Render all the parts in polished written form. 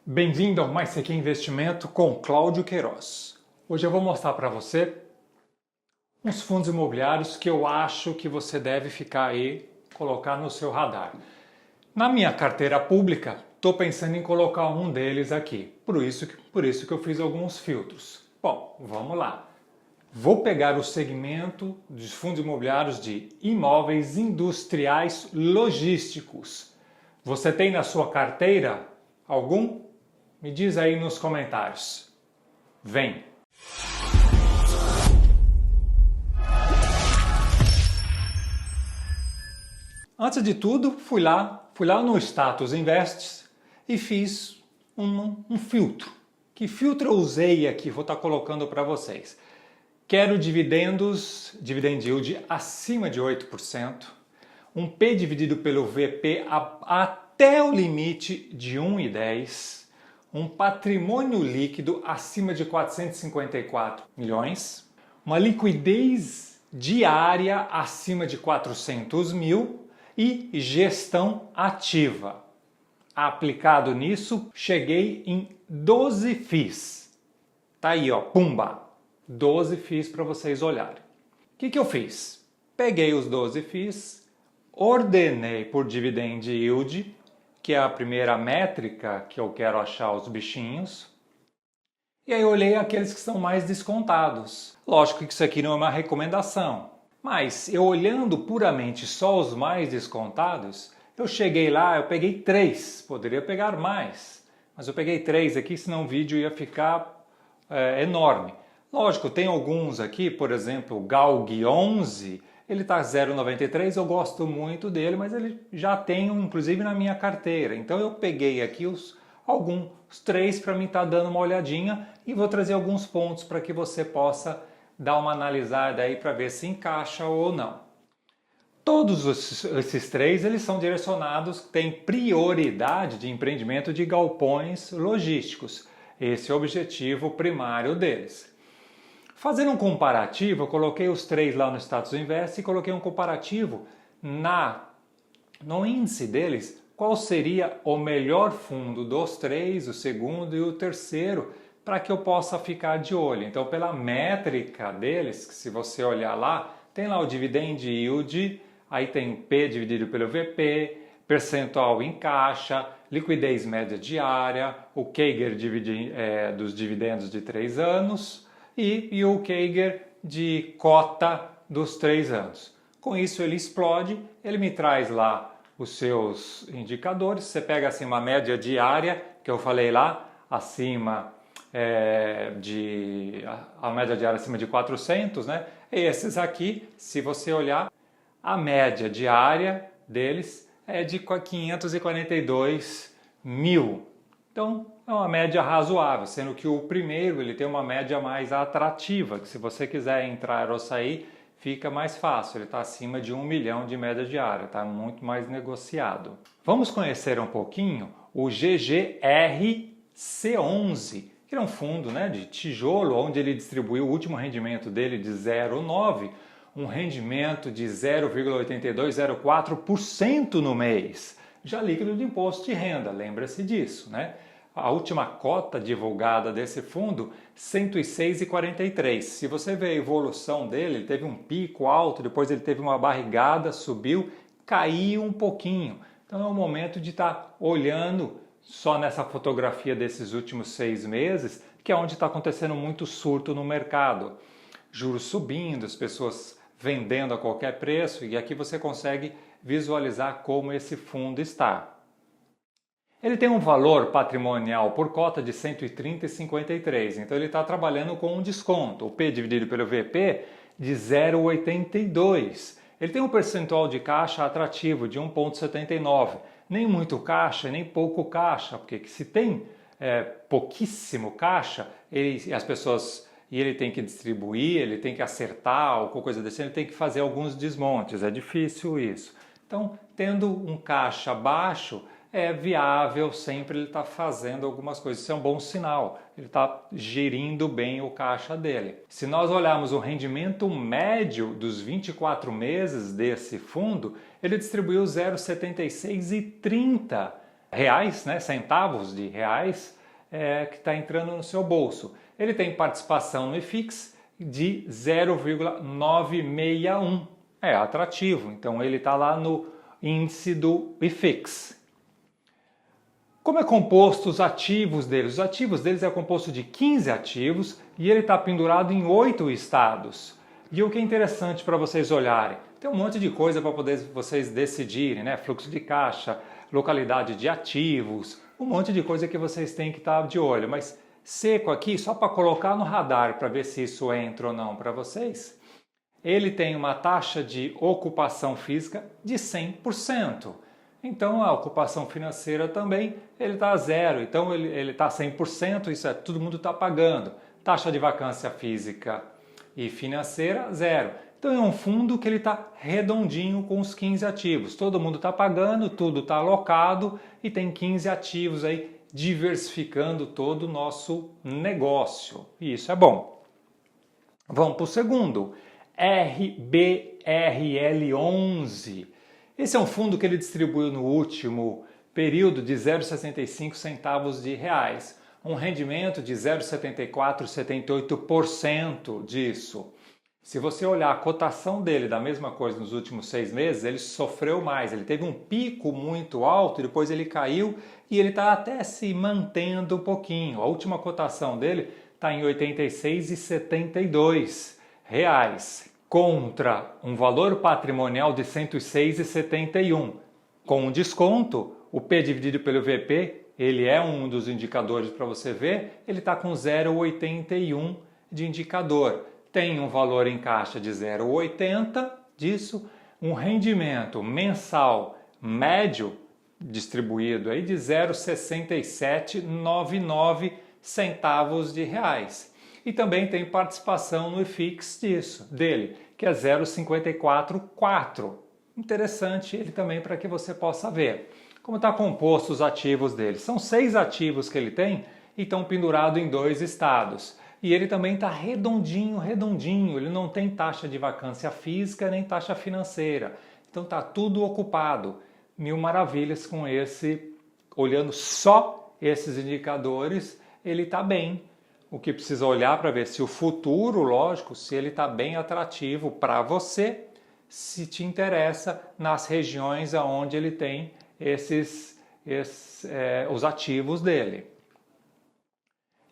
Bem-vindo ao Mais CQ Investimento com Cláudio Queiroz. Hoje eu vou mostrar para você uns fundos imobiliários que eu acho que você deve ficar aí, colocar no seu radar. Na minha carteira pública, estou pensando em colocar um deles aqui, por isso que eu fiz alguns filtros. Bom, vamos lá. Vou pegar o segmento dos fundos imobiliários de imóveis industriais logísticos. Você tem na sua carteira algum? Me diz aí nos comentários. Vem! Antes de tudo, fui lá no Status Invests e fiz um filtro. Que filtro eu usei aqui? Vou estar colocando para vocês. Quero dividend yield acima de 8%, um P dividido pelo VP até o limite de 1,10, um patrimônio líquido acima de 454 milhões, uma liquidez diária acima de 400 mil e gestão ativa. Aplicado nisso, cheguei em 12 FIIs. Tá aí, ó, pumba! 12 FIIs para vocês olharem. O que eu fiz? Peguei os 12 FIIs, ordenei por dividend yield, que é a primeira métrica que eu quero achar os bichinhos. E aí eu olhei aqueles que são mais descontados. Lógico que isso aqui não é uma recomendação, mas eu olhando puramente só os mais descontados, eu cheguei lá, eu peguei 3, poderia pegar mais, mas eu peguei 3 aqui, senão o vídeo ia ficar enorme. Lógico, tem alguns aqui, por exemplo, o GALG 11, ele está 0,93, eu gosto muito dele, mas ele já tem inclusive na minha carteira. Então eu peguei aqui os 3 para mim estar dando uma olhadinha e vou trazer alguns pontos para que você possa dar uma analisada aí para ver se encaixa ou não. Todos esses 3 eles são direcionados, têm prioridade de empreendimento de galpões logísticos. Esse é o objetivo primário deles. Fazendo um comparativo, eu coloquei os 3 lá no Status Invest e coloquei um comparativo no índice deles, qual seria o melhor fundo dos 3, o segundo e o terceiro, para que eu possa ficar de olho. Então, pela métrica deles, que se você olhar lá, tem lá o dividend yield, aí tem o P dividido pelo VP, percentual em caixa, liquidez média diária, o CAGR dos dividendos de 3 anos, e o CAGR de cota dos 3 anos. Com isso ele explode, ele me traz lá os seus indicadores, você pega assim uma média diária, que eu falei lá, acima a média diária acima de 400, né? E esses aqui, se você olhar, a média diária deles é de 542 mil. Então, é uma média razoável, sendo que o primeiro ele tem uma média mais atrativa, que se você quiser entrar ou sair, fica mais fácil. Ele está acima de 1 milhão de média diária, está muito mais negociado. Vamos conhecer um pouquinho o GGRC11, que é um fundo, né, de tijolo, onde ele distribuiu o último rendimento dele de 0,9, um rendimento de 0,8204% no mês. Já líquido de imposto de renda, lembra-se disso, né? A última cota divulgada desse fundo, 106,43. Se você ver a evolução dele, ele teve um pico alto, depois ele teve uma barrigada, subiu, caiu um pouquinho. Então é o momento de estar olhando só nessa fotografia desses últimos 6 meses, que é onde está acontecendo muito surto no mercado. Juros subindo, as pessoas vendendo a qualquer preço, e aqui você consegue visualizar como esse fundo está. Ele tem um valor patrimonial por cota de 130,53, então ele está trabalhando com um desconto, o P dividido pelo VP, de 0,82. Ele tem um percentual de caixa atrativo de 1,79, nem muito caixa, nem pouco caixa, porque se tem pouquíssimo caixa, ele tem que distribuir, ele tem que acertar, ou coisa desse, ele tem que fazer alguns desmontes, é difícil isso. Então, tendo um caixa baixo, é viável, sempre ele está fazendo algumas coisas, isso é um bom sinal, ele está gerindo bem o caixa dele. Se nós olharmos o rendimento médio dos 24 meses desse fundo, ele distribuiu 0,76 e 30 reais, né, centavos de reais, que está entrando no seu bolso. Ele tem participação no IFIX de 0,961. É atrativo, então ele está lá no índice do IFIX. Como é composto os ativos deles? Os ativos deles é composto de 15 ativos e ele está pendurado em 8 estados. E o que é interessante para vocês olharem, tem um monte de coisa para poder vocês decidirem, né? Fluxo de caixa, localidade de ativos, um monte de coisa que vocês têm que estar de olho. Mas seco aqui, só para colocar no radar para ver se isso entra ou não para vocês, ele tem uma taxa de ocupação física de 100%. Então a ocupação financeira também, ele está a zero, então ele está 100%, isso é, todo mundo está pagando. Taxa de vacância física e financeira, zero. Então é um fundo que ele está redondinho com os 15 ativos. Todo mundo está pagando, tudo está alocado e tem 15 ativos aí diversificando todo o nosso negócio. E isso é bom. Vamos para o segundo, RBRL11. Esse é um fundo que ele distribuiu no último período de 0,65 centavos de reais, um rendimento de 0,7478% disso. Se você olhar a cotação dele da mesma coisa nos últimos 6 meses, ele sofreu mais, ele teve um pico muito alto, depois ele caiu e ele está até se mantendo um pouquinho. A última cotação dele está em R$ 86,72 contra um valor patrimonial de 106,71. Com um desconto, o P dividido pelo VP, ele é um dos indicadores para você ver, ele está com 0,81 de indicador. Tem um valor em caixa de 0,80 disso, um rendimento mensal médio distribuído aí de 0,6799 centavos de reais. E também tem participação no IFIX dele, que é 0,544. Interessante ele também para que você possa ver. Como está composto os ativos dele? São 6 ativos que ele tem e estão pendurados em 2 estados. E ele também está redondinho, ele não tem taxa de vacância física nem taxa financeira. Então está tudo ocupado. Mil maravilhas com esse, olhando só esses indicadores, ele está bem. O que precisa olhar para ver se o futuro, lógico, se ele está bem atrativo para você, se te interessa nas regiões onde ele tem os ativos dele.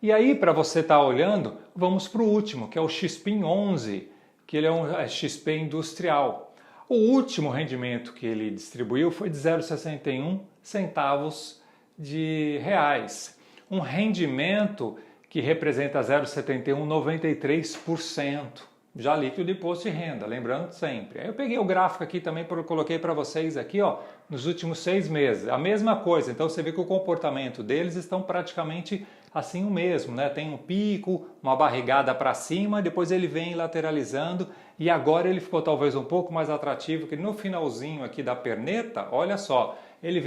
E aí, para você estar olhando, vamos para o último, que é o XPIN11, que ele é um XP industrial. O último rendimento que ele distribuiu foi de 0,61 centavos de reais. Um rendimento que representa 0,7193%, já líquido de imposto de renda, lembrando sempre. Aí eu peguei o gráfico aqui também, coloquei para vocês aqui, ó, nos últimos 6 meses. A mesma coisa, então você vê que o comportamento deles estão praticamente assim o mesmo, né? Tem um pico, uma barrigada para cima, depois ele vem lateralizando e agora ele ficou talvez um pouco mais atrativo, que no finalzinho aqui da perneta, olha só, ele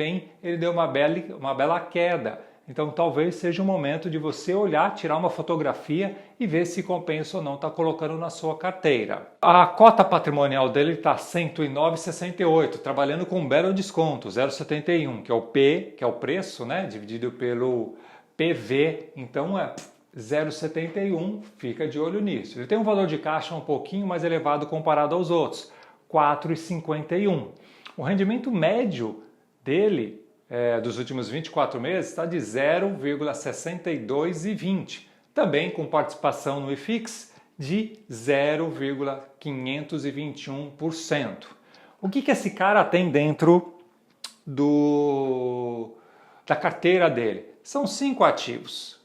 deu uma bela queda. Então talvez seja o momento de você olhar, tirar uma fotografia e ver se compensa ou não estar colocando na sua carteira. A cota patrimonial dele está 109,68, trabalhando com um belo desconto, 0,71, que é o P, que é o preço, né, dividido pelo PV, então é 0,71, fica de olho nisso. Ele tem um valor de caixa um pouquinho mais elevado comparado aos outros, 4,51. O rendimento médio dele dos últimos 24 meses está de 0,6220, também com participação no IFIX de 0,521%. O que esse cara tem dentro da carteira dele? São 5 ativos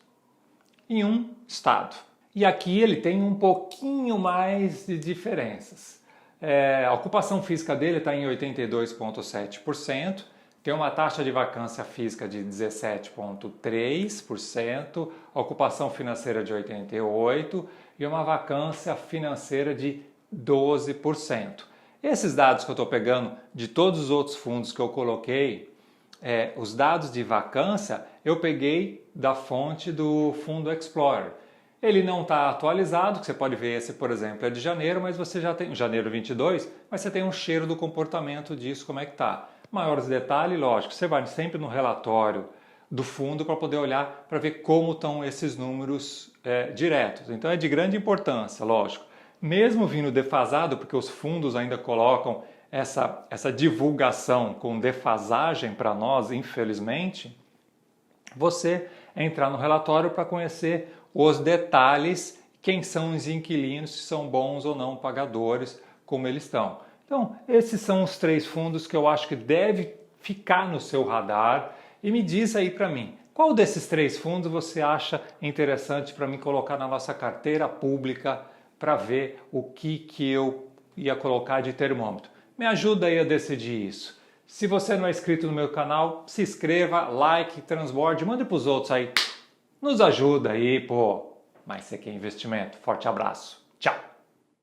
em um estado. E aqui ele tem um pouquinho mais de diferenças. A ocupação física dele está em 82,7%, tem uma taxa de vacância física de 17,3%, ocupação financeira de 88% e uma vacância financeira de 12%. Esses dados que eu estou pegando de todos os outros fundos que eu coloquei, os dados de vacância, eu peguei da fonte do Fundo Explorer. Ele não está atualizado, que você pode ver esse, por exemplo, é de janeiro, mas você já tem, janeiro 22, mas você tem um cheiro do comportamento disso, como é que está. Maiores detalhes, lógico, você vai sempre no relatório do fundo para poder olhar para ver como estão esses números diretos. Então é de grande importância, lógico. Mesmo vindo defasado, porque os fundos ainda colocam essa divulgação com defasagem para nós, infelizmente, você entrar no relatório para conhecer os detalhes, quem são os inquilinos, se são bons ou não pagadores, como eles estão. Então, esses são os 3 fundos que eu acho que deve ficar no seu radar. E me diz aí para mim, qual desses 3 fundos você acha interessante para mim colocar na nossa carteira pública para ver o que eu ia colocar de termômetro? Me ajuda aí a decidir isso. Se você não é inscrito no meu canal, se inscreva, like, transborde, mande para os outros aí. Nos ajuda aí, pô. Mas isso aqui é investimento. Forte abraço. Tchau.